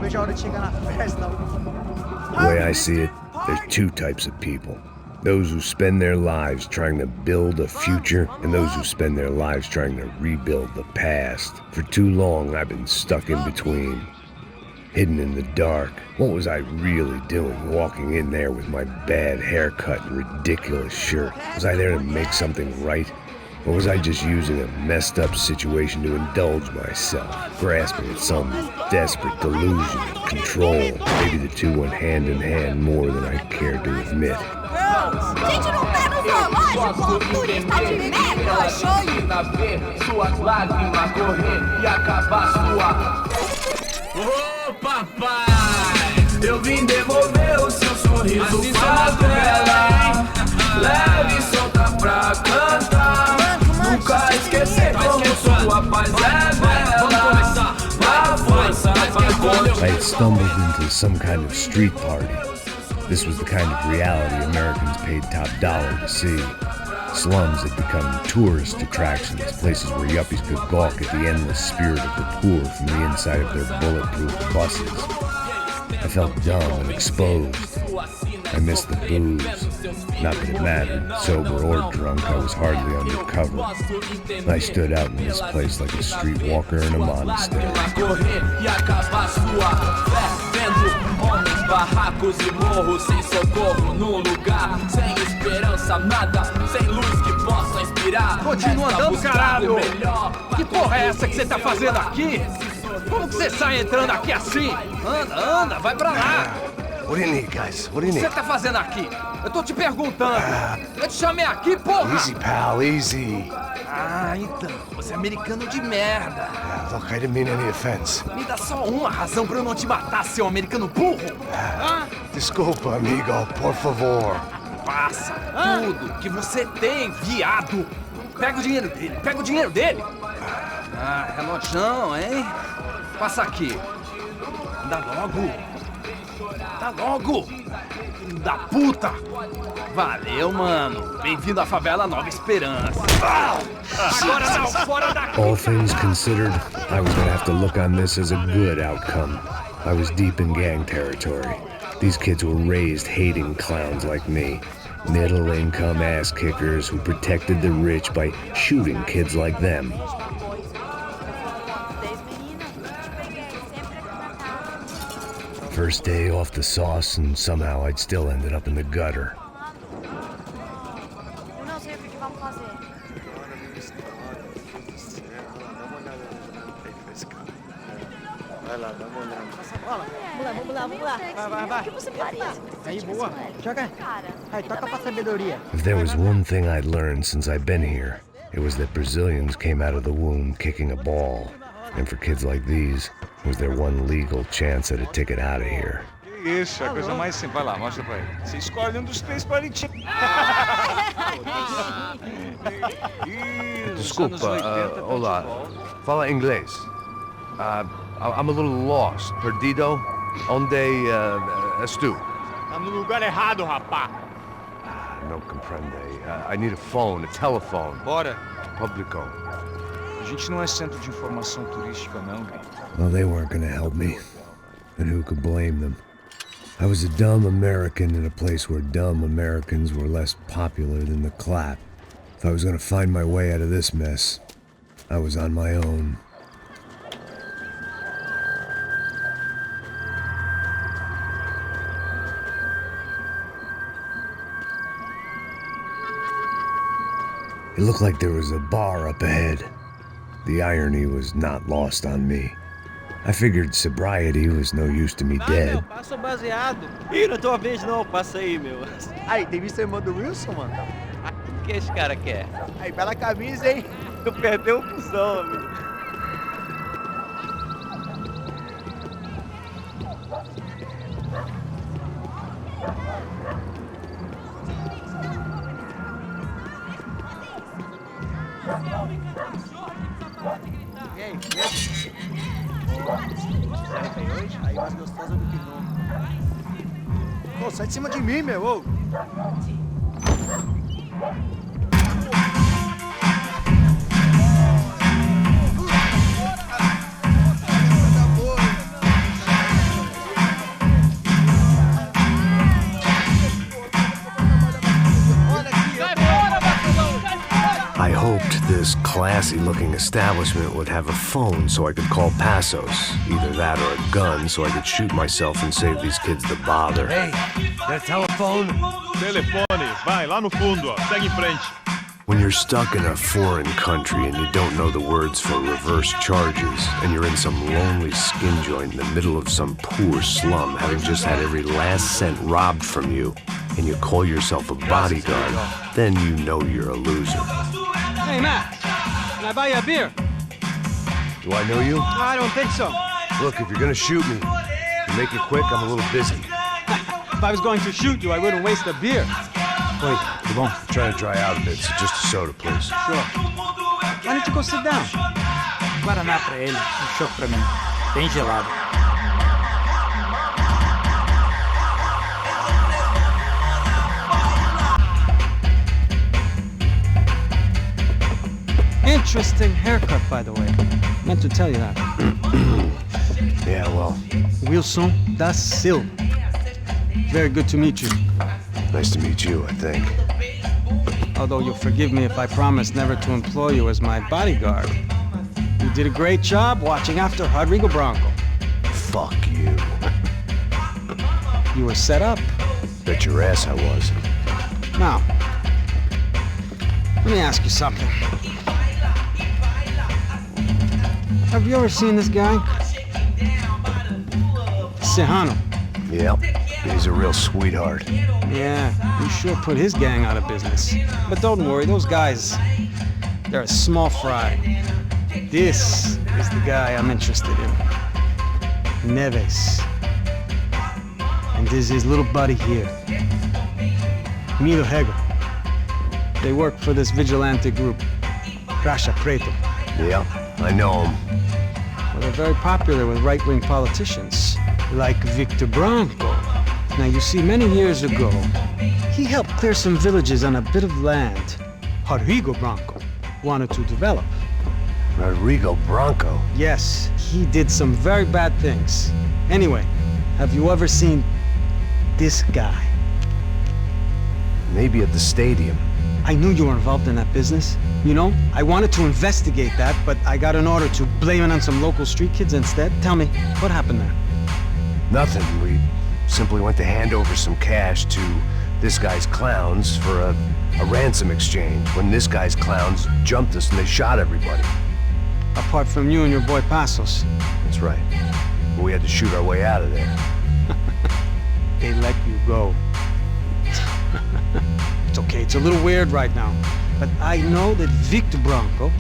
vejo a hora de chegar na festa. The way I see it, there's two types of people. Those who spend their lives trying to build a future, and those who spend their lives trying to rebuild the past. For too long, I've been stuck in between. Hidden in the dark. What was I really doing walking in there with my bad haircut and ridiculous shirt? Was I there to make something right? Or was I just using a messed up situation to indulge myself, grasping at some desperate delusion of control? Maybe the two went hand in hand more than I cared to admit. Gente, não pega o zoológico, turista de merda! Suas lágrimas correr e acabar sua. Ô papai, eu vim devolver o seu sorriso pra tela. Leve e solta pra cantar. Nunca esquecer como sua paz é bela. Na força I had stumbled into some kind of street party. This was the kind of reality Americans paid top dollar to see. Slums had become tourist attractions, places where yuppies could gawk at the endless spirit of the poor from the inside of their bulletproof buses. I felt dumb and exposed. I missed the booze. Not that it mattered, sober or drunk, I was hardly undercover. I stood out in this place like a streetwalker in a monastery. Barracos e morros sem socorro num lugar sem esperança, nada, sem luz que possa inspirar. Continua andando, caralho! Que porra é essa que você tá fazendo aqui? Como que você sai entrando aqui assim? Anda, vai pra lá! What do you need, guys? What do you O que need? você tá fazendo aqui? Eu tô te perguntando. Eu te chamei aqui, porra! Easy, pal, easy. Ah, então, você é americano de merda. Look, I didn't mean any offense. Me dá só uma razão pra eu não te matar, seu americano burro. Desculpa, amigo, por favor. Passa tudo que você tem, viado. Pega o dinheiro dele, Ah, é nojão, hein? Passa aqui. Dá logo. Filho da puta. Valeu, mano. Bem-vindo à favela Nova Esperança. Agora não, fora daqui. All things considered, I was gonna have to look on this as a good outcome. I was deep in gang territory. These kids were raised hating clowns like me. Middle-income ass-kickers who protected the rich by shooting kids like them. First day off the sauce, and somehow I'd still ended up in the gutter. Eu não sei o que vamos fazer. Vai lá, dá uma olhada. Vamos lá. Vai. O que você faria? Aí, boa. Joga. Aí, toca pra sabedoria. If there was one thing I'd learned since I'd been here, it was that Brazilians came out of the womb kicking a ball. And for kids like these, it was their one legal chance at a ticket out of here. Isso, é a coisa mais simples. Vai lá, mostra pra ele. Você escolhe um dos três palitinhos. Desculpa, olá. Fala inglês. I'm a little lost. Perdido? Onde estou? Tá no lugar errado, rapá. Não compreende. I need a phone, a telephone. Bora. Publico. A gente não é centro de informação turística, não, velho. Well, they weren't gonna help me. And who could blame them? I was a dumb American in a place where dumb Americans were less popular than the clap. If I was gonna find my way out of this mess, I was on my own. It looked like there was a bar up ahead. The irony was not lost on me. I figured sobriety was no use to me dead. Meu, passa o baseado. Ih, não é tua vez não, passa aí, meu. Aí, tem visto a irmã do Wilson, mano? O que esse cara quer? Aí, bela camisa, hein? Tu perdeu o cuzão, amigo. Aí mais gostosa do que nunca. Ô, sai de cima de mim, meu! Ô. this classy-looking establishment would have a phone so I could call Passos. Either that or a gun so I could shoot myself and save these kids the bother. Hey, that telephone? Telefone, vai, lá no fundo, ó. Segue em frente. When you're stuck in a foreign country and you don't know the words for reverse charges, and you're in some lonely skin joint in the middle of some poor slum, having just had every last cent robbed from you, and you call yourself a bodyguard, then you know you're a loser. Hey, Max, can I buy you a beer? Do I know you? I don't think so. Look, if you're gonna shoot me, to make it quick, I'm a little busy. If I was going to shoot you, I wouldn't waste a beer. Wait, come on. I'm trying to dry out a bit, so just a soda, please. Sure. Why don't you go sit down? Guaraná pra ele, chopp pra mim. Bem gelado. Interesting haircut, by the way. Meant to tell you that. Yeah, well, Wilson da Silva. Very good to meet you. nice to meet you, I think. Although you'll forgive me if I promise never to employ you as my bodyguard. You did a great job watching after Rodrigo Branco. Fuck you. You were set up. Bet your ass I was. Now, let me ask you something. Have you ever seen this guy? Serrano. Yep, he's a real sweetheart. Yeah, he sure put his gang out of business. But don't worry, those guys, they're a small fry. This is the guy I'm interested in. Neves. And this is his little buddy here. Milo Hegel. They work for this vigilante group, Caixa Preto. Yeah, I know him. Well, they're very popular with right-wing politicians, like Victor Branco. Now, you see, many years ago, he helped clear some villages on a bit of land Rodrigo Branco wanted to develop. Rodrigo Branco? Yes, he did some very bad things. Anyway, have you ever seen this guy? Maybe at the stadium. I knew you were involved in that business. You know, I wanted to investigate that, but I got an order to blame it on some local street kids instead. Tell me, what happened there? Nothing. We simply went to hand over some cash to this guy's clowns for a ransom exchange when this guy's clowns jumped us and they shot everybody. Apart from you and your boy Passos. That's right. But we had to shoot our way out of there. They let you go. It's okay, it's a little weird right now. But I know that Victor Branco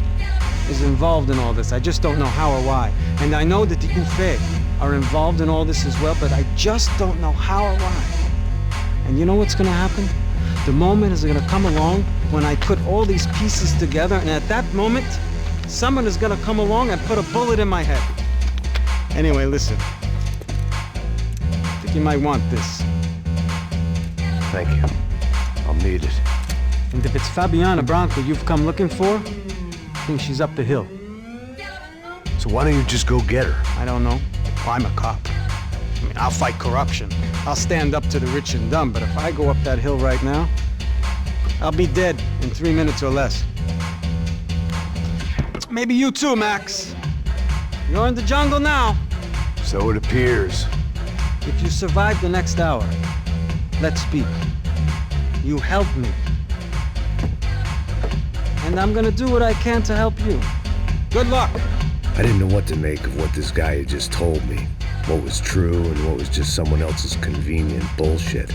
is involved in all this. I just don't know how or why. And I know that the UFE are involved in all this as well, but I just don't know how or why. And you know what's gonna happen? The moment is gonna come along when I put all these pieces together, and at that moment, someone is gonna come along and put a bullet in my head. Anyway, listen. I think you might want this. Thank you. I'll need it. And if it's Fabiana Branco you've come looking for, I think she's up the hill. So why don't you just go get her? I don't know. I'm a cop. I mean, I'll fight corruption. I'll stand up to the rich and dumb, but if I go up that hill right now, I'll be dead in 3 minutes or less. Maybe you too, Max. You're in the jungle now. So it appears. If you survive the next hour, let's speak. You help me. And I'm gonna do what I can to help you. Good luck. I didn't know what to make of what this guy had just told me. What was true and what was just someone else's convenient bullshit.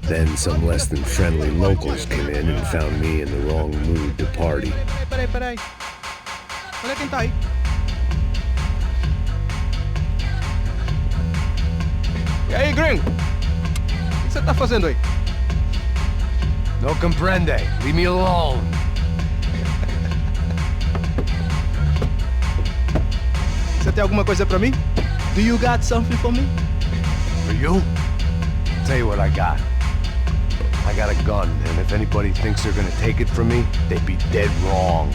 Then some less than friendly locals came in and found me in the wrong mood to party. Peraí. Olha quem tá aí. E aí, gringo? O que você tá fazendo aí? No comprende. Leave me alone. Você tem alguma coisa pra mim? Do you got something for me? For you? Tell you what I got. I got a gun, and if anybody thinks they're gonna take it from me, they'd be dead wrong.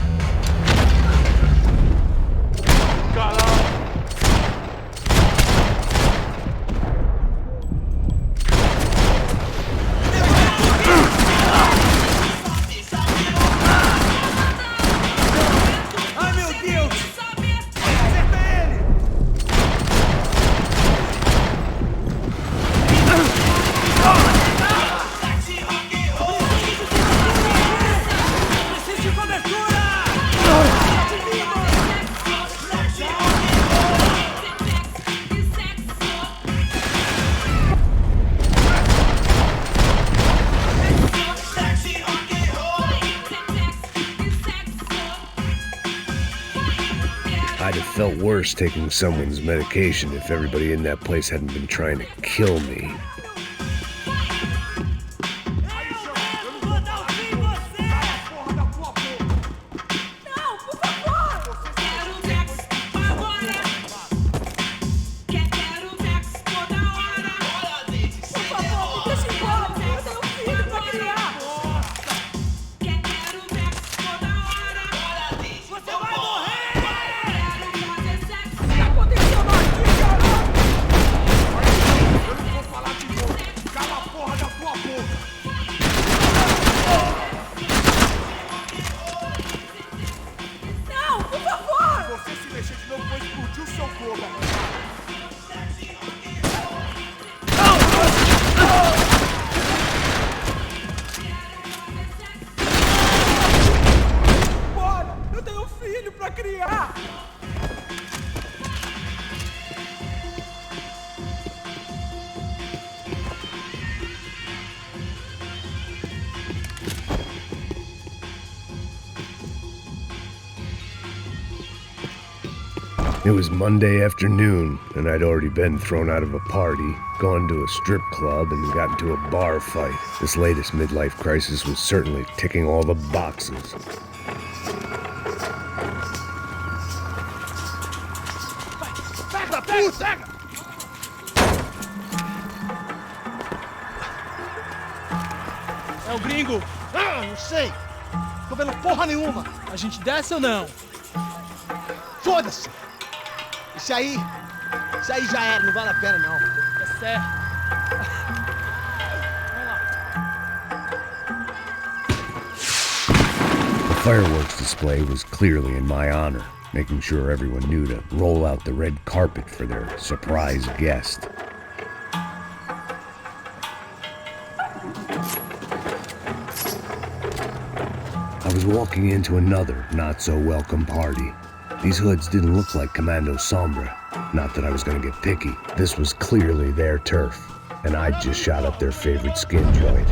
have felt worse taking someone's medication if everybody in that place hadn't been trying to kill me. It was Monday afternoon, and I'd already been thrown out of a party, gone to a strip club, and got into a bar fight. This latest midlife crisis was certainly ticking all the boxes. É o gringo! Ah, não sei! Tô vendo porra nenhuma! A gente desce ou não? Foda-se! Isso aí já era, não vale a pena não. É certo. The fireworks display was clearly in my honor, making sure everyone knew to roll out the red carpet for their surprise guest. I was walking into another not-so-welcome party. These hoods didn't look like Commando Sombra. Not that I was gonna get picky. This was clearly their turf, and I'd just shot up their favorite skin joint.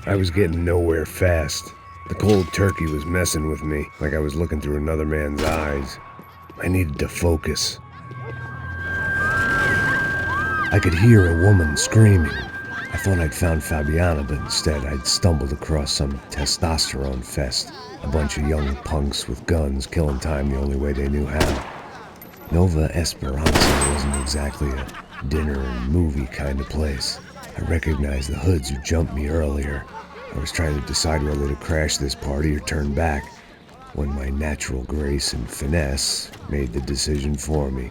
I was getting nowhere fast. The cold turkey was messing with me, like I was looking through another man's eyes. I needed to focus. I could hear a woman screaming. I thought I'd found Fabiana, but instead I'd stumbled across some testosterone fest. A bunch of young punks with guns killing time the only way they knew how. Nova Esperanza wasn't exactly a dinner and movie kind of place. I recognized the hoods who jumped me earlier. I was trying to decide whether to crash this party or turn back, when my natural grace and finesse made the decision for me.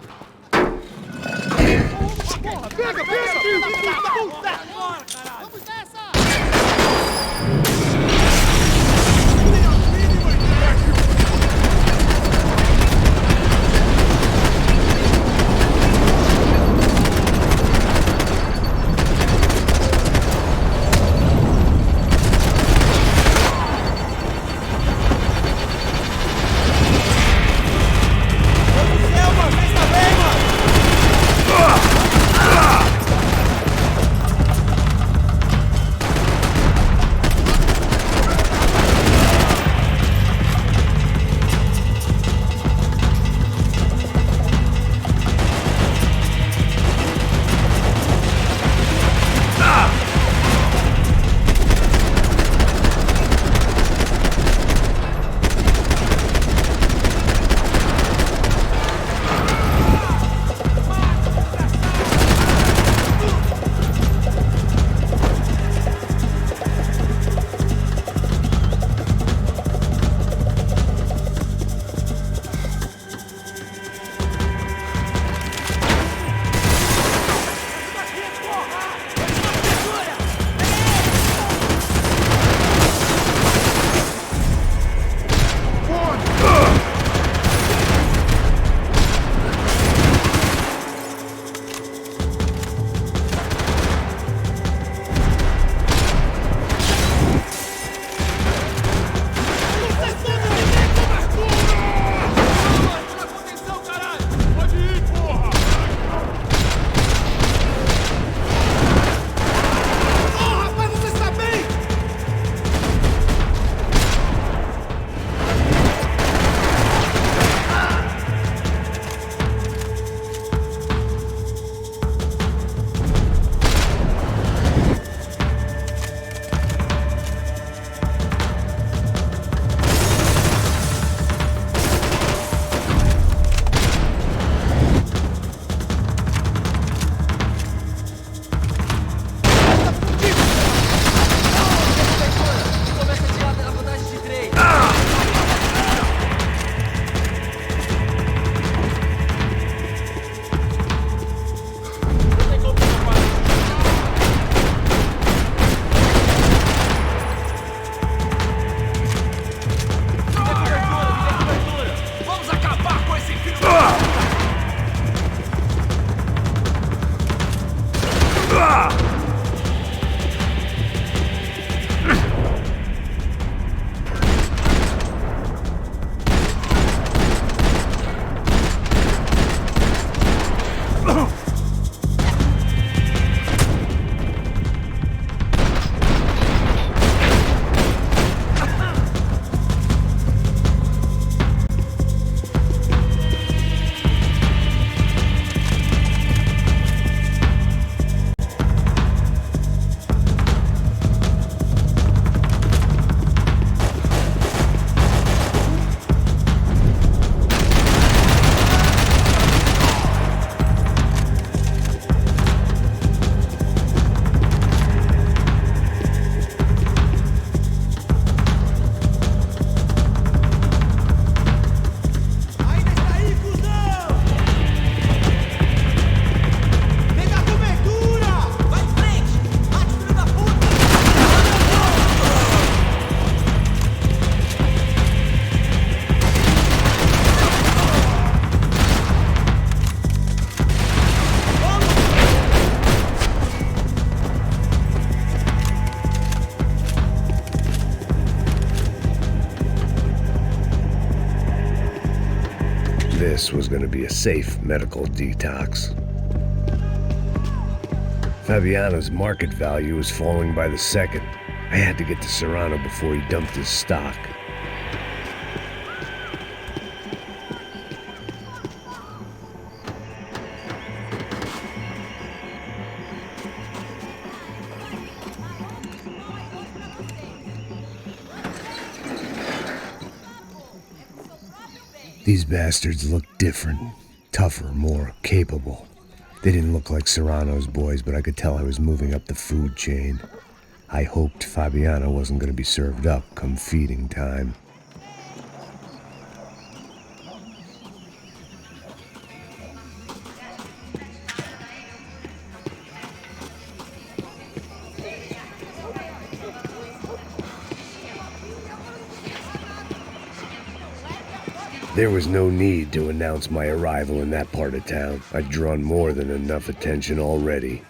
This was going to be a safe medical detox. Fabiana's market value was falling by the second. I had to get to Serrano before he dumped his stock. These bastards looked different, tougher, more capable. They didn't look like Serrano's boys, but I could tell I was moving up the food chain. I hoped Fabiana wasn't going to be served up come feeding time. There was no need to announce my arrival in that part of town. I'd drawn more than enough attention already.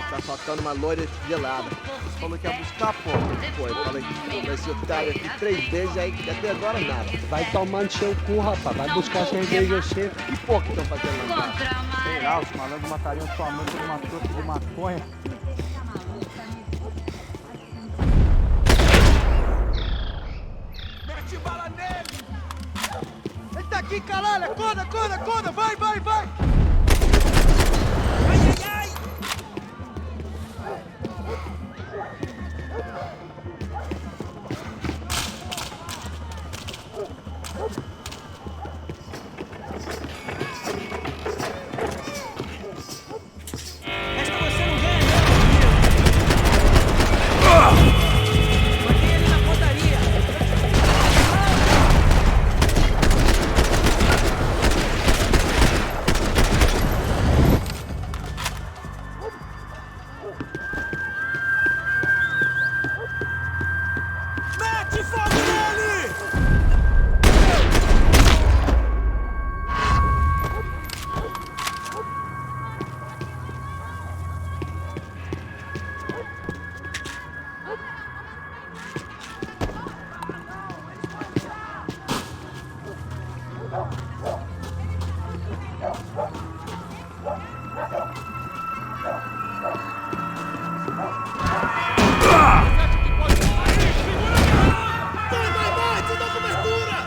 Tá faltando uma loira gelada. Você falou que ia buscar porra. Pô, eu falei que vai ser otário aqui 3 vezes, aí até agora nada. Vai tomando seu cu, rapaz. Vai buscar cerveja você. Que porra que estão fazendo lá? Sei lá, os malandros matariam sua mãe por uma trouxa de maconha. Mete bala nele! Ele tá aqui, caralho! Acorda, acorda, acorda! Vai, vai, vai! Ai, ai, ai! Esta você não ganha, matei ele na pontaria! Mete fogo nele! Vai, vai, vai! Te dá cobertura!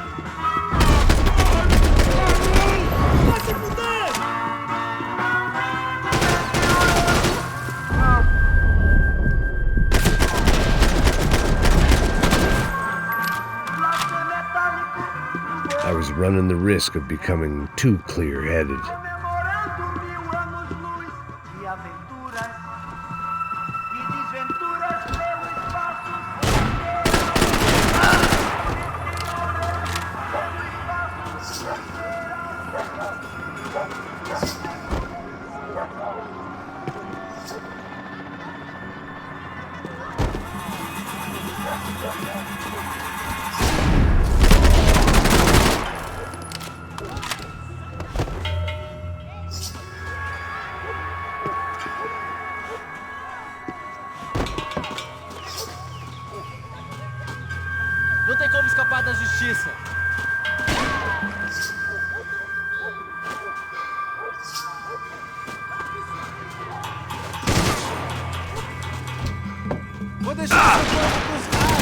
Vai se fuder! I was running the risk of becoming too clear-headed. Não tem como escapar da justiça. Vou deixar esse corpo pros caras.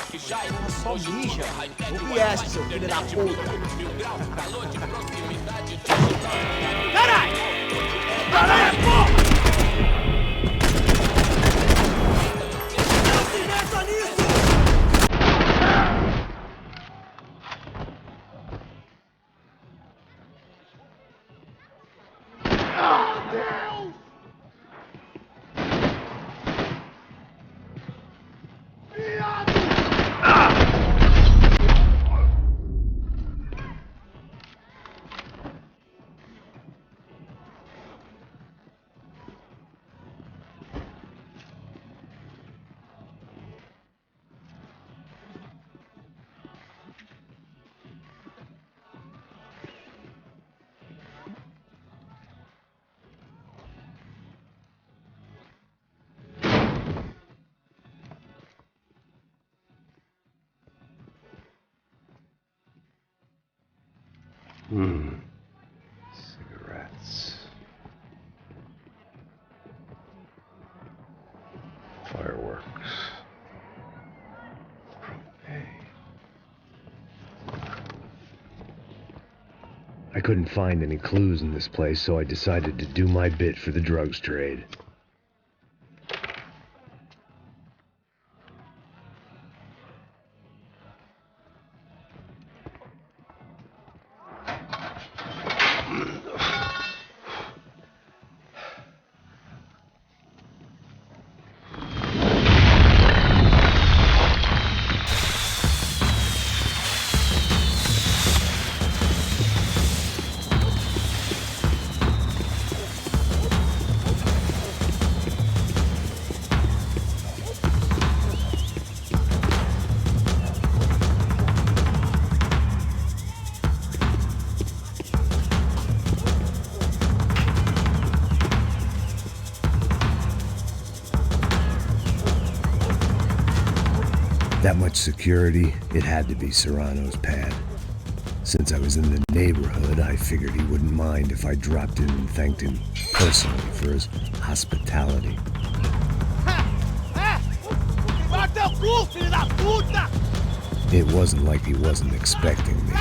Só mija. O vieste, seu filho da puta. Caralho! Caralho, porra! Cigarettes. Fireworks. I couldn't find any clues in this place, so I decided to do my bit for the drugs trade. That much security, it had to be Serrano's pad. Since I was in the neighborhood, I figured he wouldn't mind if I dropped in and thanked him personally for his hospitality. It wasn't like he wasn't expecting me.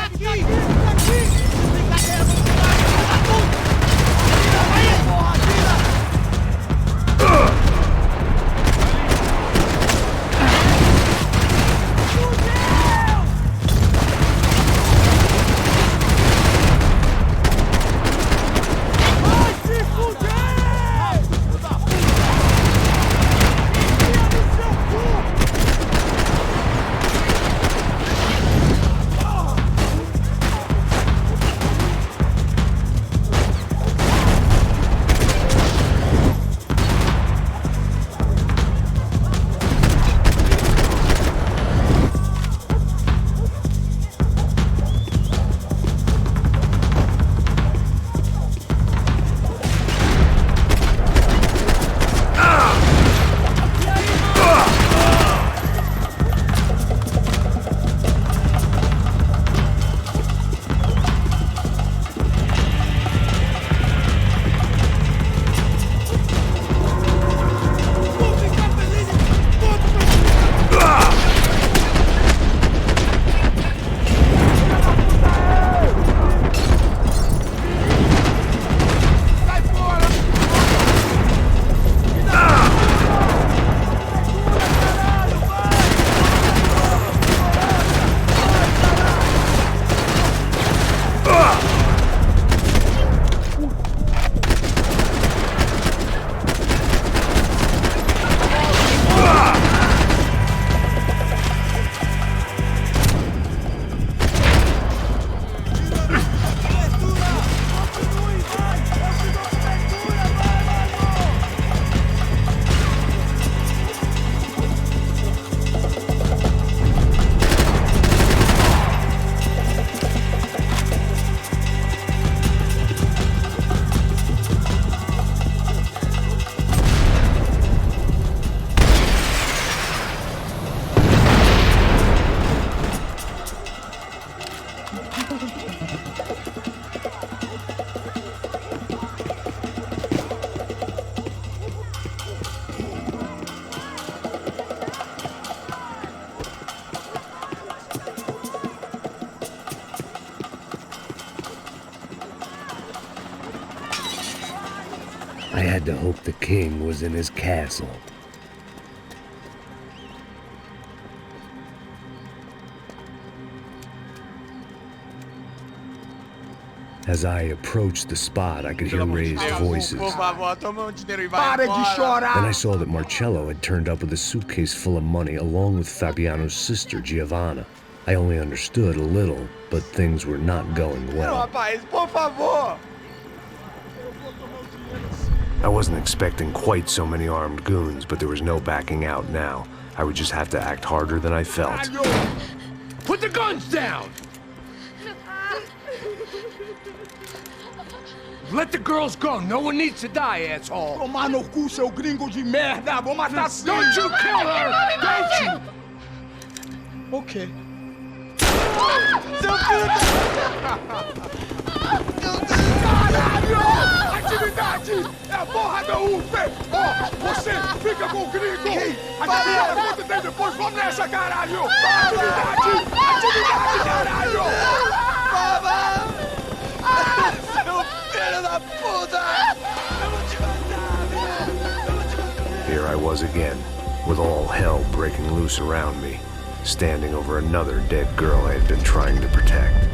had to hope the king was in his castle. As I approached the spot, I could hear raised voices. Por favor, toma dinheiro e vai Para de embora. chorar! Then I saw that Marcello had turned up with a suitcase full of money along with Fabiano's sister, Giovanna. I only understood a little, but things were not going Não, well. rapaz, por favor. I wasn't expecting quite so many armed goons, but there was no backing out now. I would just have to act harder than I felt. Put the guns down. Let the girls go. No one needs to die, asshole. Tomar no cu, seu gringo de merda! Vou matar sim! Don't you kill her! Don't you? Ok. Seu filho Caralho! Atividade! É a porra da UFE! Ó, você fica com o gringo! A gente fala quanto tem depois, vamos nessa, caralho! Atividade! Atividade, caralho! Baba! Seu filho da puta! Eu vou te matar! Eu vou te matar! Here I was again, with all hell breaking loose around me, standing over another dead girl I had been trying to protect.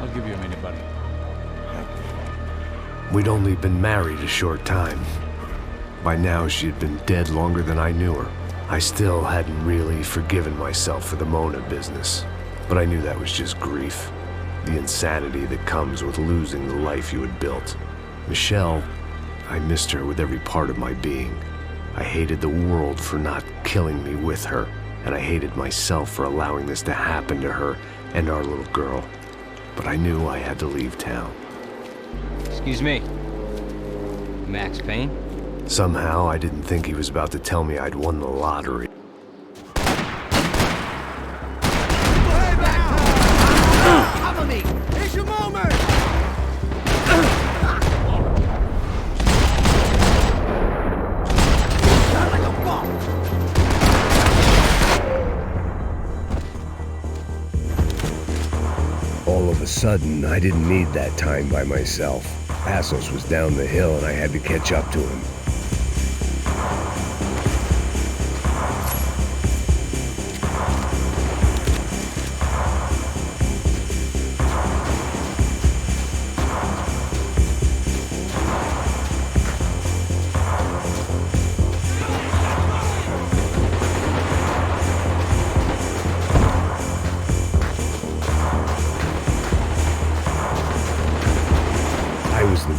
I'll give you a minute, buddy. We'd only been married a short time. By now, she had been dead longer than I knew her. I still hadn't really forgiven myself for the Mona business, but I knew that was just grief. The insanity that comes with losing the life you had built. Michelle, I missed her with every part of my being. I hated the world for not killing me with her, and I hated myself for allowing this to happen to her and our little girl. But I knew I had to leave town. Excuse me. Max Payne? Somehow, I didn't think he was about to tell me I'd won the lottery. Cover me! Here's your moment! All of a sudden, I didn't need that time by myself. Passos was down the hill and I had to catch up to him.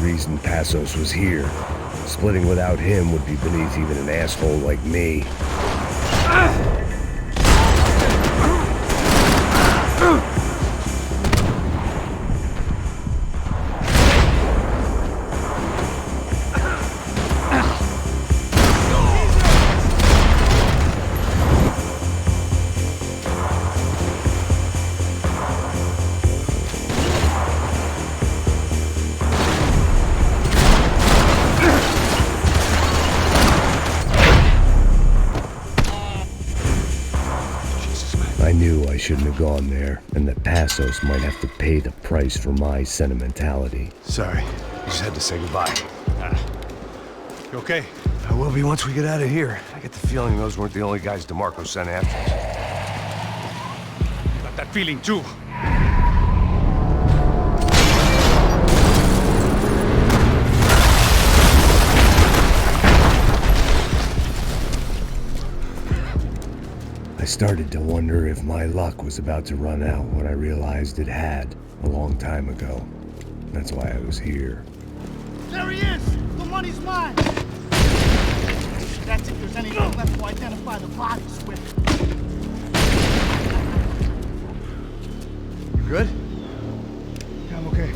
Reason Passos was here. Splitting without him would be beneath even an asshole like me. I knew I shouldn't have gone there, and that Passos might have to pay the price for my sentimentality. Sorry, I just had to say goodbye. You okay? I will be once we get out of here. I get the feeling those weren't the only guys DeMarco sent after us. Got that feeling too. I started to wonder if my luck was about to run out when I realized it had a long time ago. That's why I was here. There he is! The money's mine! That's if there's anything left to identify the bodies with. You good? Yeah, I'm okay.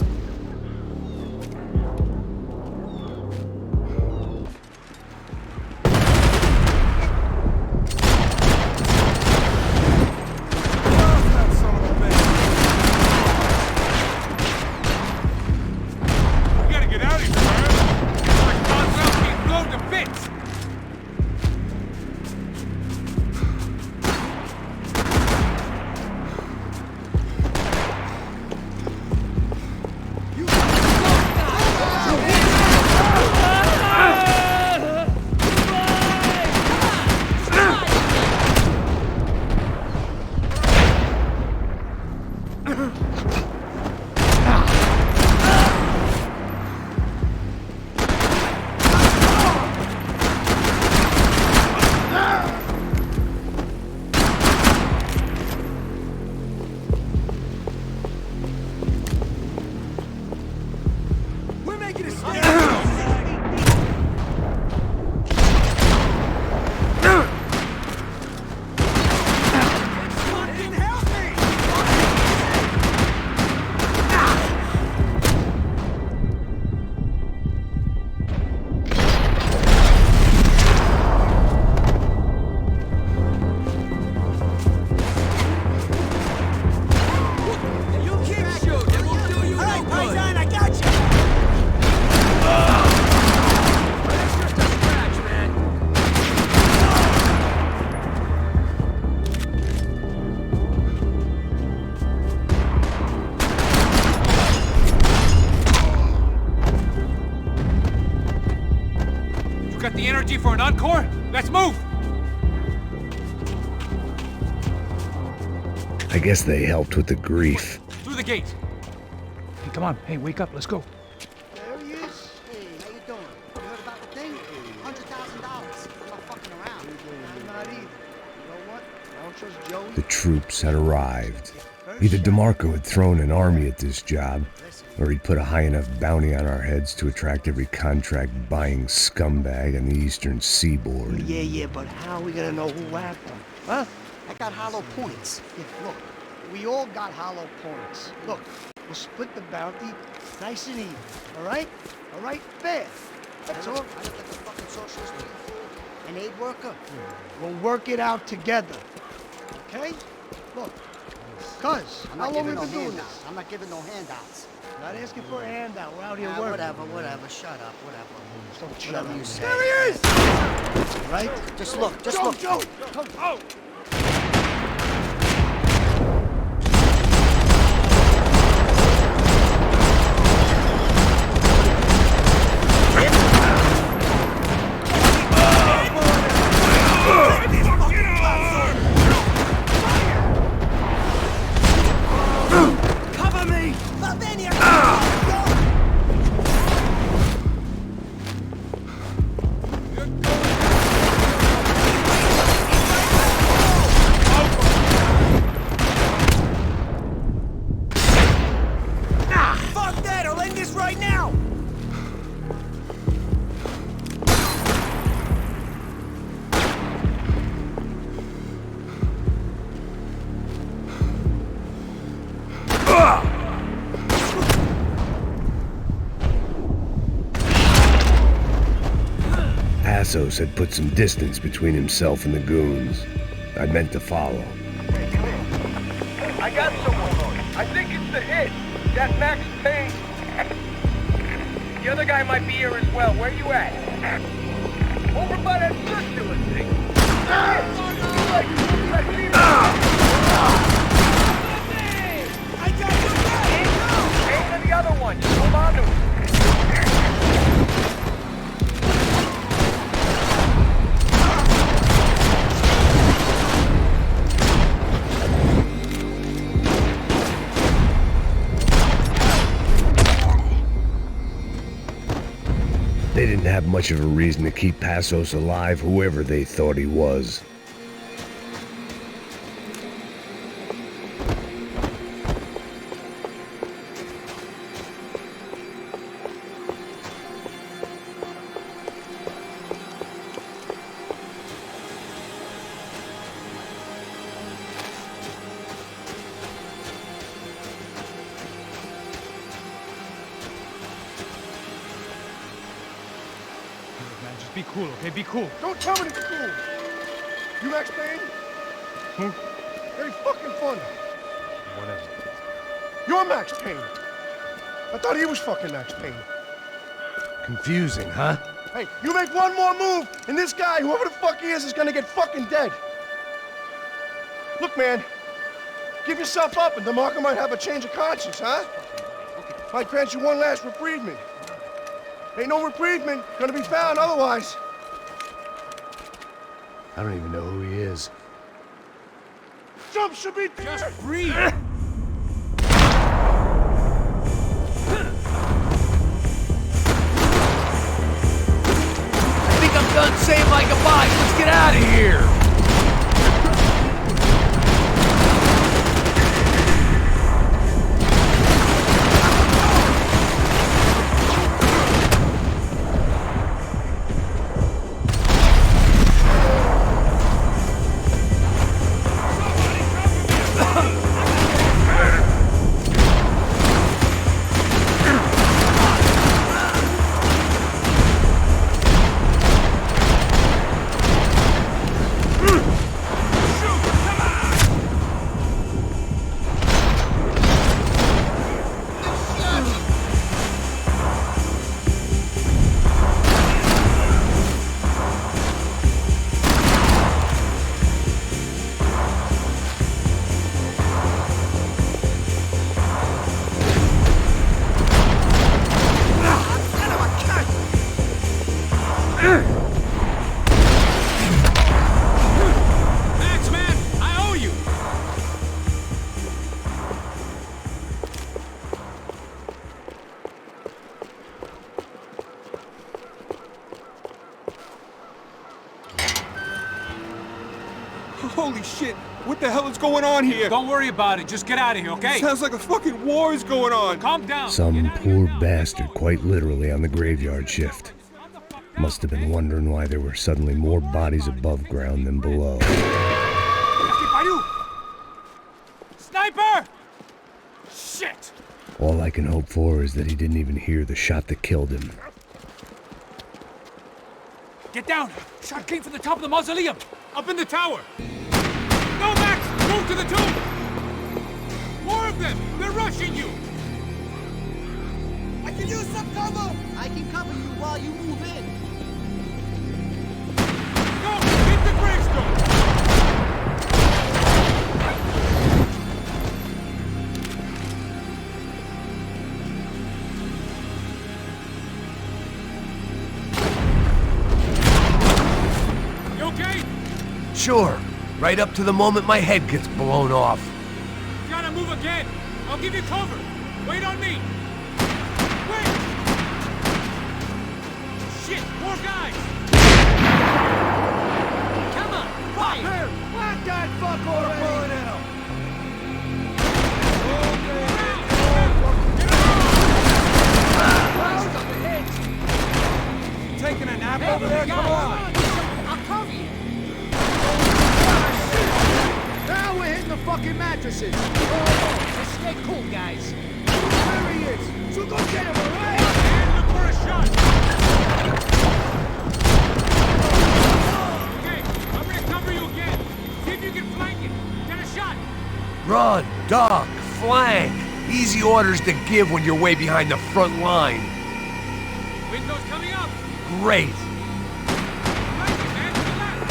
got the energy for an encore? Let's move! I guess they helped with the grief. Through the gate. Hey, come on. Hey, wake up. Let's go. There he is. Hey, how you doing? You heard about the thing? $100,000. I'm not fucking around. I'm not either. You know what? I don't trust Joey. The troops had arrived. Either DeMarco had thrown an army at this job, or he'd put a high enough bounty on our heads to attract every contract-buying scumbag on the eastern seaboard. Yeah, but how are we gonna know who whacked him? Huh? I got hollow points. Yeah, look, we all got hollow points. Look, we'll split the bounty nice and even, all right? All right, fair. That's all. I look like a fucking socialist, an aid worker. We'll work it out together, okay? Look, cuz, how long have we been doing this? I'm not giving no handouts. Not asking for a handout. We're out here working. Whatever. Shut up. Whatever. Don't shut up. You say. There he is! All right? Just look. Joe! Come. Oh! Passos had put some distance between himself and the goons. I meant to follow. Hey, come here. I got someone. I think it's the hit. That Max Payne. The other guy might be here as well. Where you at? Over by that circular thing. I got your back! Payne and the other one. Just hold on to him. They didn't have much of a reason to keep Passos alive, whoever they thought he was. Be cool, okay? Be cool. Don't tell me to be cool. You Max Payne? Who? Very fucking fun. Whatever. You're Max Payne. I thought he was fucking Max Payne. Confusing, huh? Hey, you make one more move, and this guy, whoever the fuck he is gonna get fucking dead. Look, man. Give yourself up, and DeMarco might have a change of conscience, huh? Might grant you one last reprievement. Ain't no reprievement gonna be found otherwise. I don't even know who he is. Jump should be there. Just breathe. I think I'm done saying my goodbyes. Let's get out of here. Holy shit! What the hell is going on here? Don't worry about it. Just get out of here, okay? Sounds like a fucking war is going on. Calm down. Some poor bastard, quite literally, on the graveyard shift. Must have been wondering why there were suddenly more bodies above ground than below. Sniper! Shit! All I can hope for is that he didn't even hear the shot that killed him. Get down! Shot came from the top of the mausoleum! Up in the tower! Go, Max! Move to the tomb! More of them! They're rushing you! I can use some cover! I can cover you while you move in. Go! Hit the gravestone! You okay? Sure. Right up to the moment my head gets blown off. You gotta move again! I'll give you cover! Wait on me! Wait! Shit! More guys! Come on! Fire! Whack that fuck already! Taking a nap over there? Come on! I'll cover you! Now we're hitting the fucking mattresses! Just stay cool, guys. There he is! So go get him, alright? And look for a shot! Okay, I'm gonna cover you again. See if you can flank it. Get a shot! Run, duck, flank. Easy orders to give when you're way behind the front line. Window's coming up! Great. Flank it, man, to the left!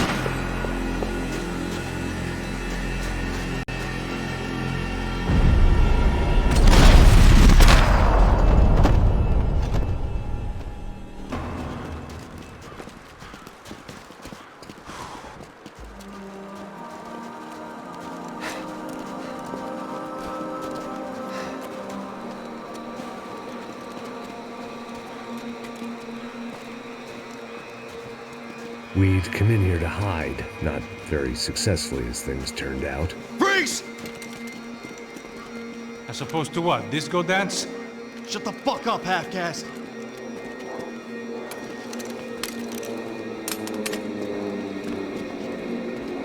We'd come in here to hide, not very successfully as things turned out. Freeze! As opposed to what? Disco dance? Shut the fuck up, half-caste!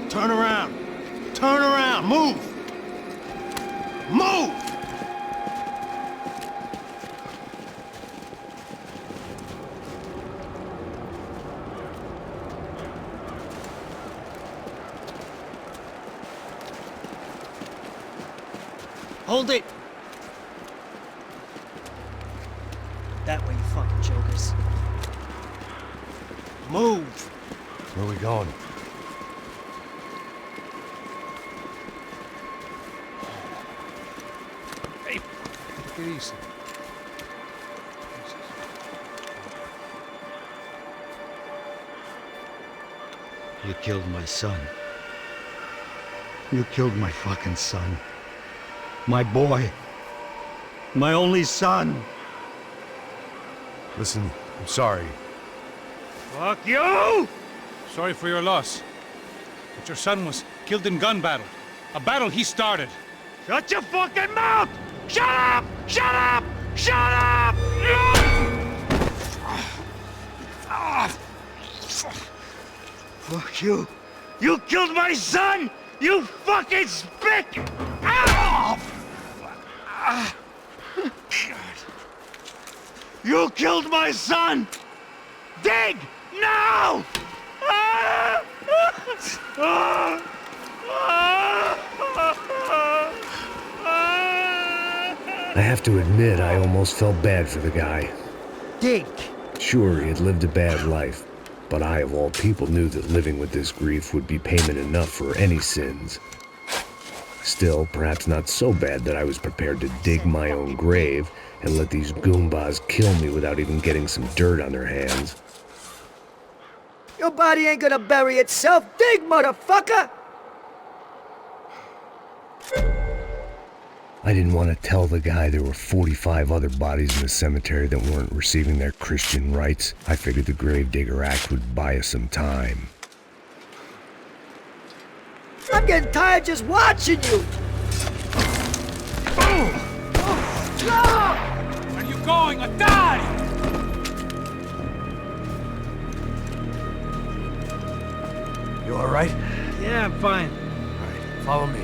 Turn around! Turn around! Move! Move! Hold it! That way, you fucking jokers. Move! Where are we going? Hey, take it easy. You killed my son. You killed my fucking son. My boy. My only son. Listen, I'm sorry. Fuck you! Sorry for your loss. But your son was killed in gun battle. A battle he started. Shut your fucking mouth! Shut up! Shut up! Shut up! Fuck you! You killed my son! You fucking spick! You killed my son! Dig! Now! I have to admit, I almost felt bad for the guy. Dig! Sure, he had lived a bad life, but I, of all people, knew that living with this grief would be payment enough for any sins. Still, perhaps not so bad that I was prepared to dig my own grave and let these goombas kill me without even getting some dirt on their hands. Your body ain't gonna bury itself. Dig, motherfucker! I didn't want to tell the guy there were 45 other bodies in the cemetery that weren't receiving their Christian rites. I figured the Gravedigger Act would buy us some time. getting tired just watching you. Where are you going? Atari! You all right? Yeah, I'm fine. All right, follow me.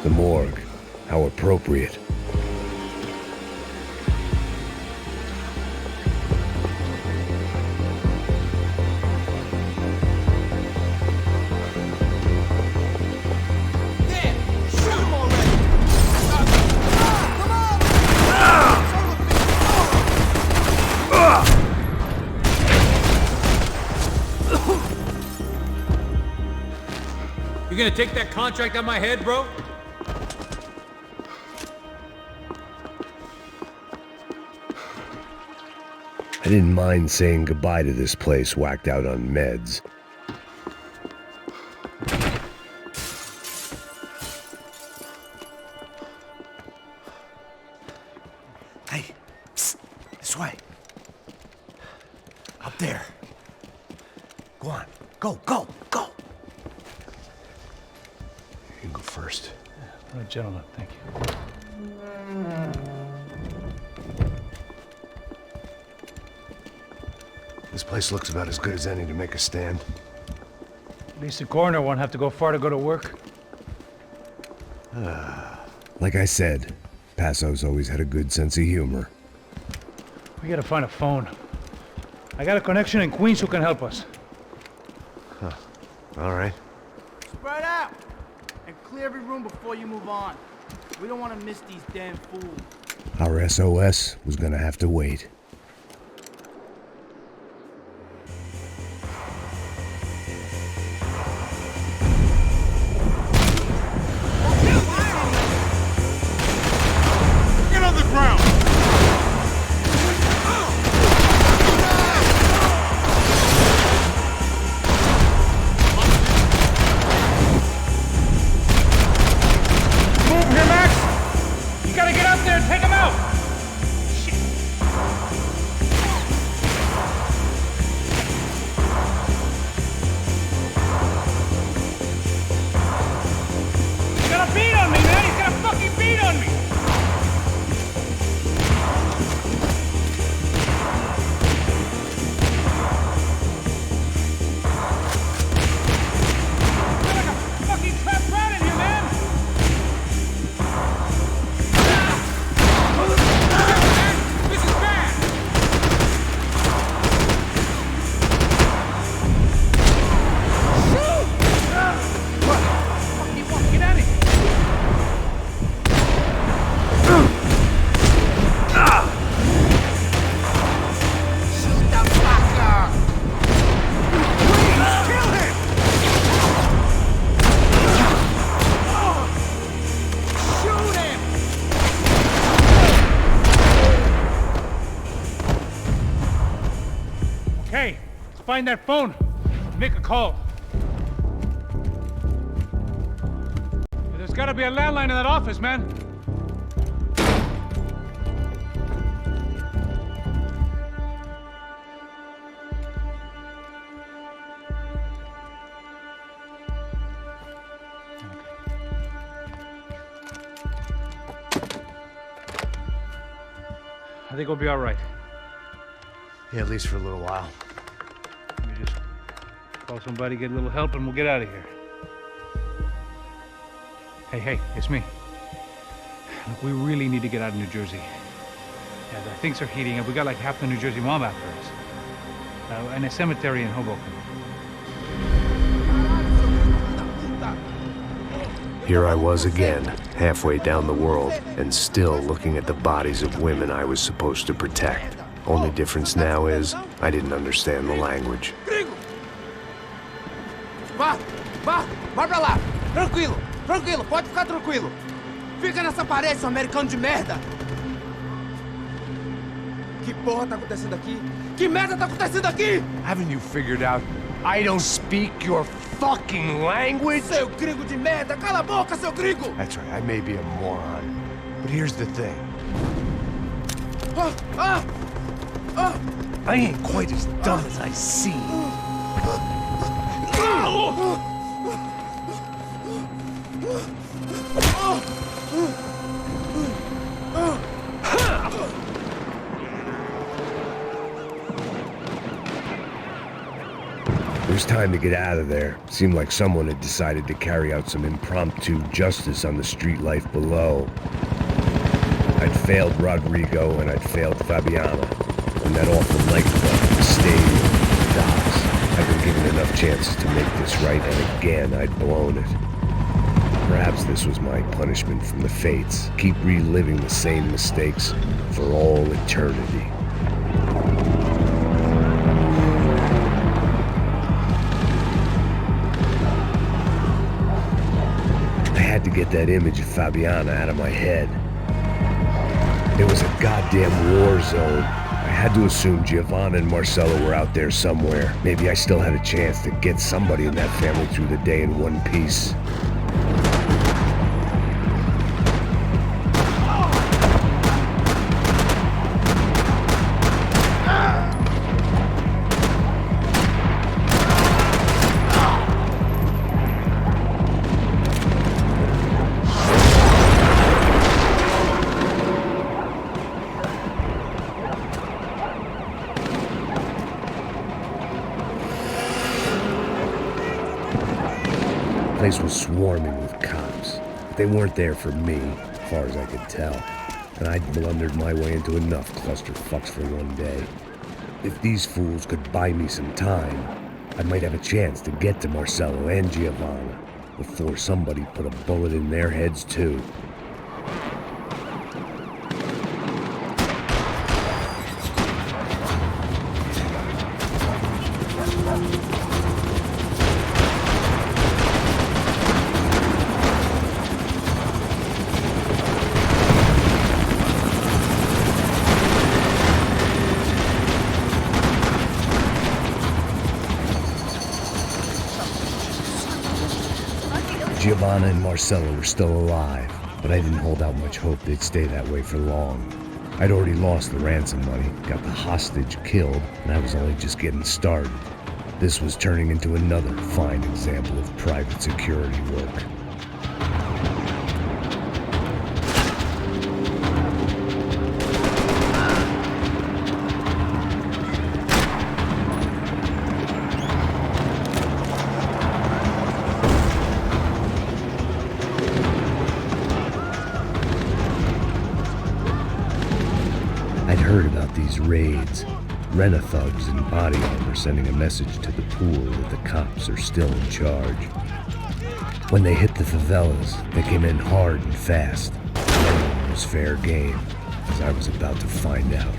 The morgue. How appropriate. You gonna take that contract on my head, bro? I didn't mind saying goodbye to this place whacked out on meds. Hey, psst, this way. Up there. Go on. Go, go, go. You go first. All right, gentlemen, thank you. This place looks about as good as any to make a stand. At least the coroner won't have to go far to go to work. Like I said, Passo's always had a good sense of humor. We gotta find a phone. I got a connection in Queens who can help us. Huh. All right. Spread out and clear every room before you move on. We don't want to miss these damn fools. Our SOS was gonna have to wait. Get on the ground! Move here, Max! You gotta get up there and take him out! Shit! find that phone. Make a call. There's gotta be a landline in that office, man. I think we'll be all right. Yeah, at least for a little while. Let me just call somebody, get a little help, and we'll get out of here. Hey, it's me. Look, we really need to get out of New Jersey. Yeah, things are heating up. We got like half the New Jersey mob after us. And a cemetery in Hoboken. Here I was again, halfway down the world, and still looking at the bodies of women I was supposed to protect. Only difference now is, I didn't understand the language. Gringo! Vai pra lá! Tranquilo, pode ficar tranquilo! Fica nessa parede, seu americano de merda! Que porra tá acontecendo aqui? Que merda tá acontecendo aqui? Haven't you figured out I don't speak your fucking language? Seu gringo de merda! Cala a boca, seu gringo! That's right, I may be a moron, but here's the thing. I ain't quite as dumb as I seem. It was time to get out of there. Seemed like someone had decided to carry out some impromptu justice on the street life below. I'd failed Rodrigo and I'd failed Fabiana. And that awful nightclub, the stadium, the docks. I'd been given enough chances to make this right, and again I'd blown it. Perhaps this was my punishment from the fates. Keep reliving the same mistakes for all eternity. I had to get that image of Fabiana out of my head. It was a goddamn war zone. I had to assume Giovanna and Marcelo were out there somewhere. Maybe I still had a chance to get somebody in that family through the day in one piece. The place was swarming with cops, but they weren't there for me, as far as I could tell, and I'd blundered my way into enough clusterfucks for one day. If these fools could buy me some time, I might have a chance to get to Marcelo and Giovanna before somebody put a bullet in their heads too. Giovanna and Marcelo were still alive, but I didn't hold out much hope they'd stay that way for long. I'd already lost the ransom money, got the hostage killed, and I was only just getting started. This was turning into another fine example of private security work. I'd heard about these raids. Rent-a-thugs in body armor sending a message to the pool that the cops are still in charge. When they hit the favelas, they came in hard and fast. No one was fair game, as I was about to find out.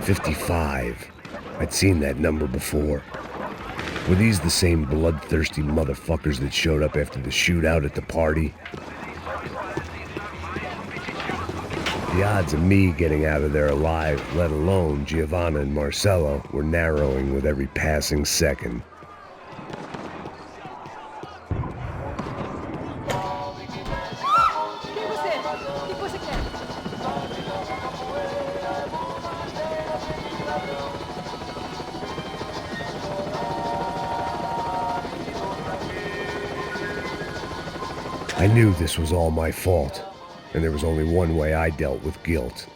55. I'd seen that number before. Were these the same bloodthirsty motherfuckers that showed up after the shootout at the party? The odds of me getting out of there alive, let alone Giovanna and Marcello, were narrowing with every passing second. I knew this was all my fault, and there was only one way I dealt with guilt.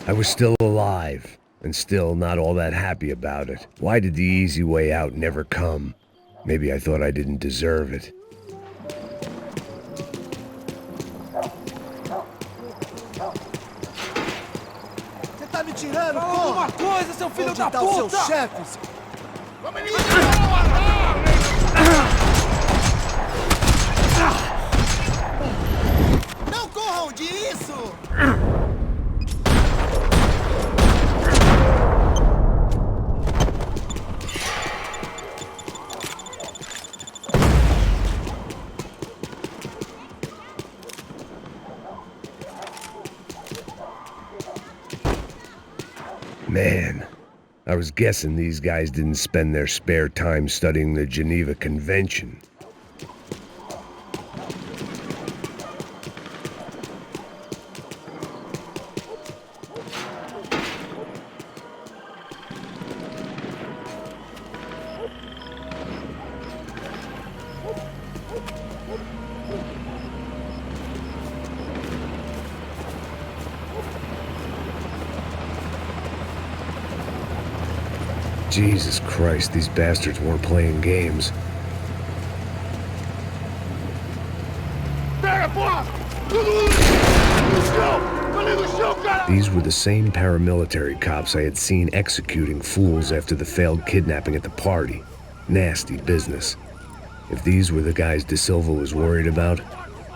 I was still alive, and still not all that happy about it. Why did the easy way out never come? Maybe I thought I didn't deserve it. Você tá me tirando, pô? Alguma coisa, seu filho da puta! Onde tá os seus chefes? Não corram disso! Man, I was guessing these guys didn't spend their spare time studying the Geneva Convention. Jesus Christ, these bastards weren't playing games. These were the same paramilitary cops I had seen executing fools after the failed kidnapping at the party. Nasty business. If these were the guys De Silva was worried about,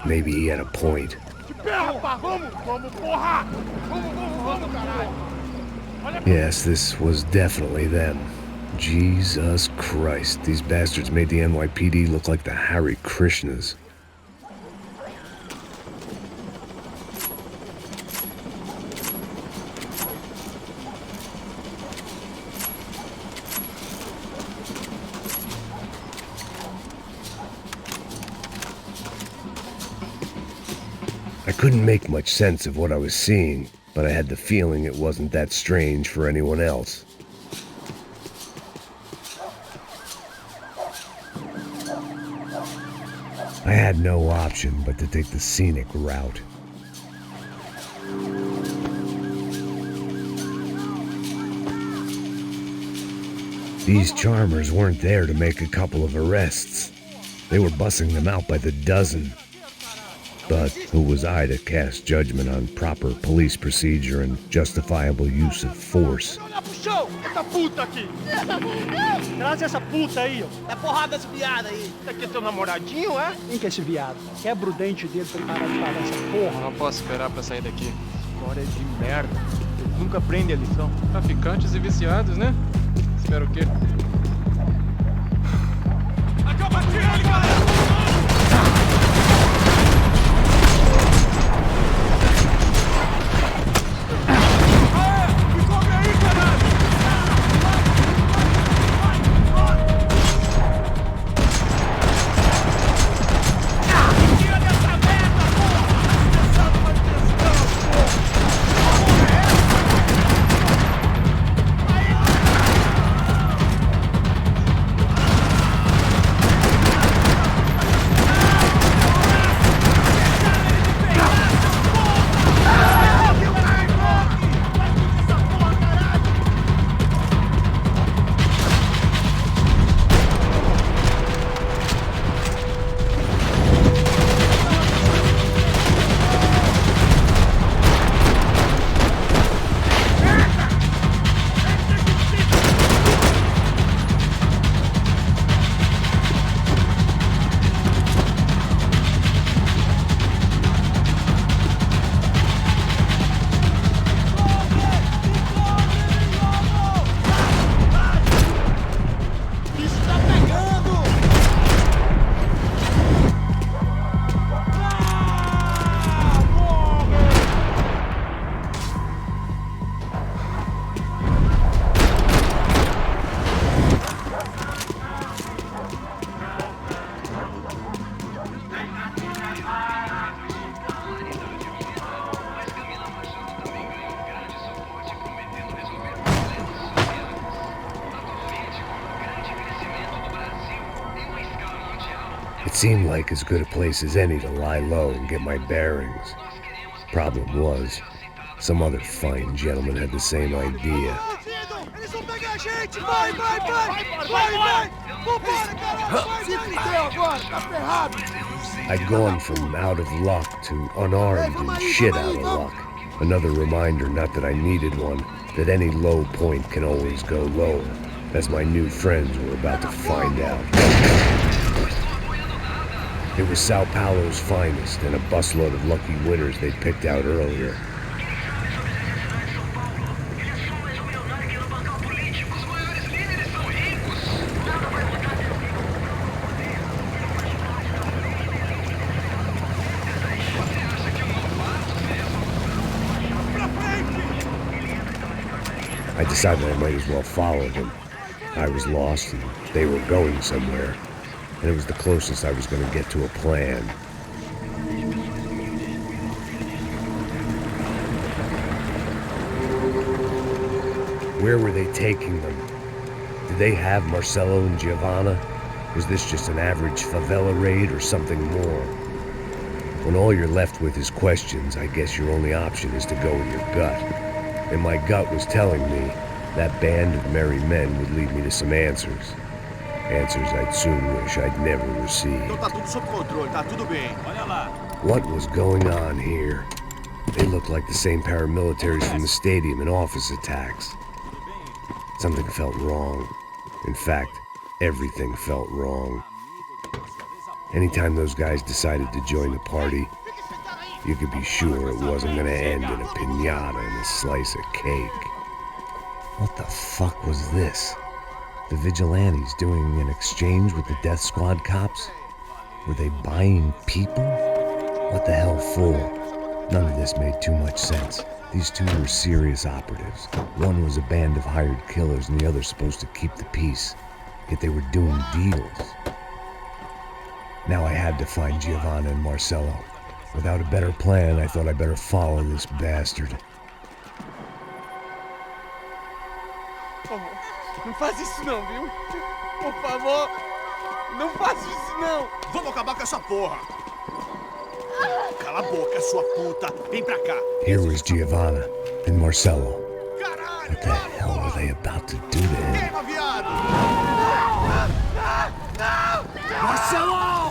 maybe he had a point. Yes, this was definitely them. Jesus Christ, these bastards made the NYPD look like the Hare Krishnas. I couldn't make much sense of what I was seeing, but I had the feeling it wasn't that strange for anyone else. I had no option but to take the scenic route. These charmers weren't there to make a couple of arrests. They were bussing them out by the dozen. But who was I to cast judgment on proper police procedure and justifiable use of force? Olha pro chão! Essa puta aqui! Traz essa puta aí, ó. Dá porrada desse viado aí. Isso aqui é teu namoradinho, é? Quem que é esse viado? Quebra o dente dele pra ele parar de falar essa porra. Não posso esperar pra sair daqui. História de merda. Eles nunca aprendem a lição. Traficantes e viciados, né? Espero o quê? Acaba de ele, galera! It seemed like as good a place as any to lie low and get my bearings. Problem was, some other fine gentleman had the same idea. Eles vão pegar a gente! Vai, vai, vai! Vai, vai! Vambora, caralho! Se fudeu agora, tá ferrado! I'd gone from out of luck to unarmed and shit out of luck. Another reminder, not that I needed one, that any low point can always go lower, as my new friends were about to find out. It was Sao Paulo's finest and a busload of lucky winners they'd picked out earlier. I decided I might as well follow them. I was lost and they were going somewhere, and it was the closest I was going to get to a plan. Where were they taking them? Did they have Marcelo and Giovanna? Was this just an average favela raid or something more? When all you're left with is questions, I guess your only option is to go with your gut. And my gut was telling me that band of merry men would lead me to some answers. Answers I'd soon wish I'd never received. Então tá tudo sob controle, tá tudo bem. Olha lá. What was going on here? They looked like the same paramilitaries from the stadium in office attacks. Something felt wrong. In fact, everything felt wrong. Anytime those guys decided to join the party, you could be sure it wasn't gonna end in a piñata and a slice of cake. What the fuck was this? The vigilantes doing an exchange with the death squad cops? Were they buying people? What the hell for? None of this made too much sense. These two were serious operatives. One was a band of hired killers and the other supposed to keep the peace. Yet they were doing deals. Now I had to find Giovanna and Marcelo. Without a better plan, I thought I better follow this bastard. Não faz isso não, viu? Por favor, não faz isso não! Vamos acabar com essa porra! Cala a boca, sua puta! Vem pra cá! Here was Giovanna and Marcelo. What the hell were they about to do to him? Queima, viado! Não! Marcelo!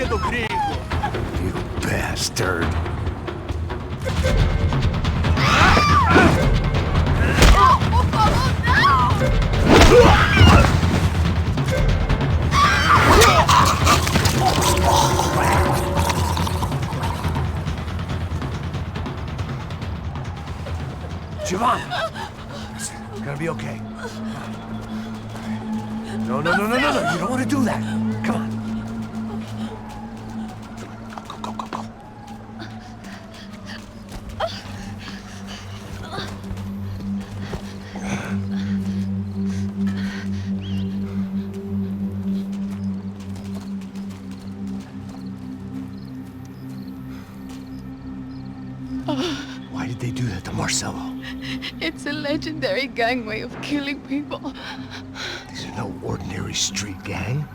do gringo! You bastard! Por favor, não! Giovanna! Listen, you're gonna be okay. No, no, no, no, no, no! You don't want to do that! Come on! Go, go, go, go, go! Why did they do that to Marcelo? It's a legendary gang way of killing people. These are no ordinary street gang.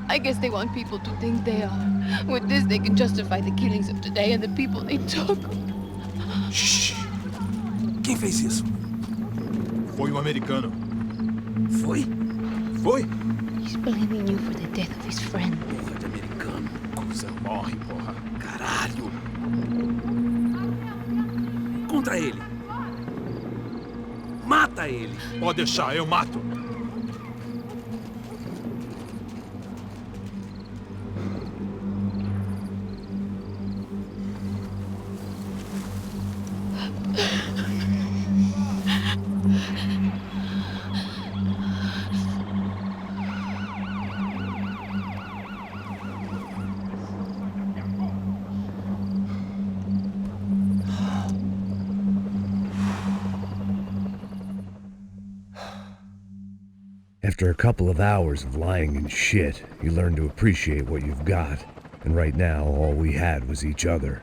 I guess they want people to think they are. With this, they can justify the killings of today and the people they took. Shh! Quem fez isso? Foi um americano. Foi? Foi? He's blaming you for the death of his friend. Porra de americano. Cusão morre, porra. Caralho. Contra ele. Mata ele. Pode deixar, eu mato. After a couple of hours of lying in shit, you learn to appreciate what you've got. And right now, all we had was each other.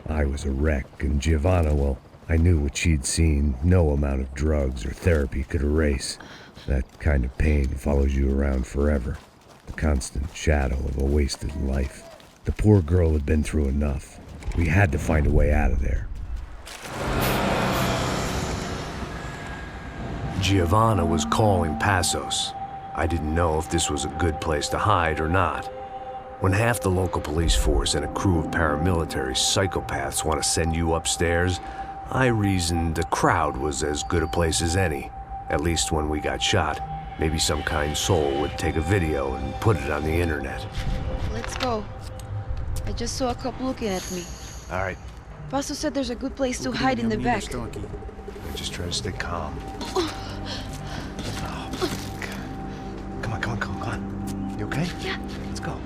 I was a wreck, and Giovanna, well, I knew what she'd seen no amount of drugs or therapy could erase. That kind of pain follows you around forever. The constant shadow of a wasted life. The poor girl had been through enough. We had to find a way out of there. Giovanna was calling Passos. I didn't know if this was a good place to hide or not. When half the local police force and a crew of paramilitary psychopaths want to send you upstairs, I reasoned the crowd was as good a place as any. At least when we got shot, maybe some kind soul would take a video and put it on the internet. Let's go. I just saw a cop looking at me. All right. Passos said there's a good place to hide in the back. Just try to stay calm. Come on. You okay? Yeah. Let's go.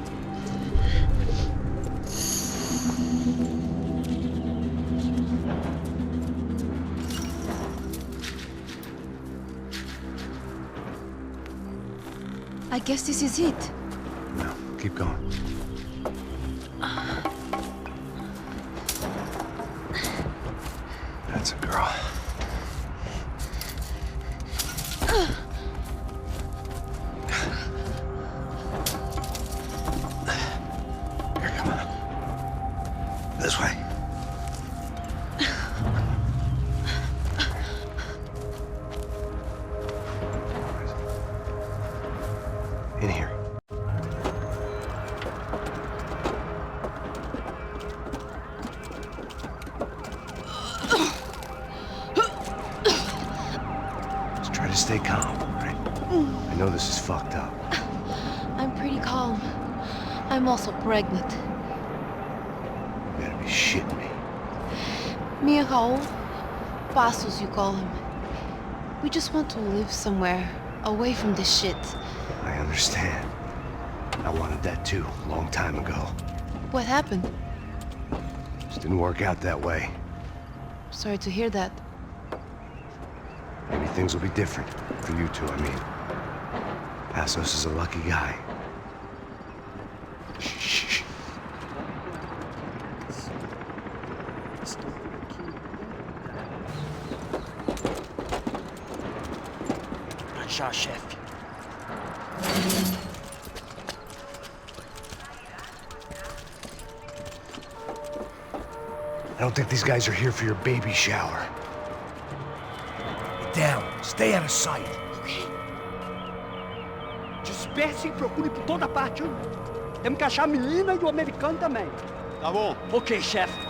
I guess this is it. No, keep going. That's a girl. Here, come on. This way. In here. Just try to stay calm, right? I know this is fucked up. I'm pretty calm. I'm also pregnant. You gotta be shitting me. Me and Raul, Passos you call him. We just want to live somewhere, away from this shit. I understand. I wanted that too, a long time ago. What happened? Just didn't work out that way. Sorry to hear that. Maybe things will be different. For you two, I mean. Passos is a lucky guy. Shh. Já, chefe. I don't think these guys are here for your baby shower. Get down. Stay out of sight. Disperse e procure por toda parte. Temos que achar a menina e o americano também. Tá bom. Ok, chefe.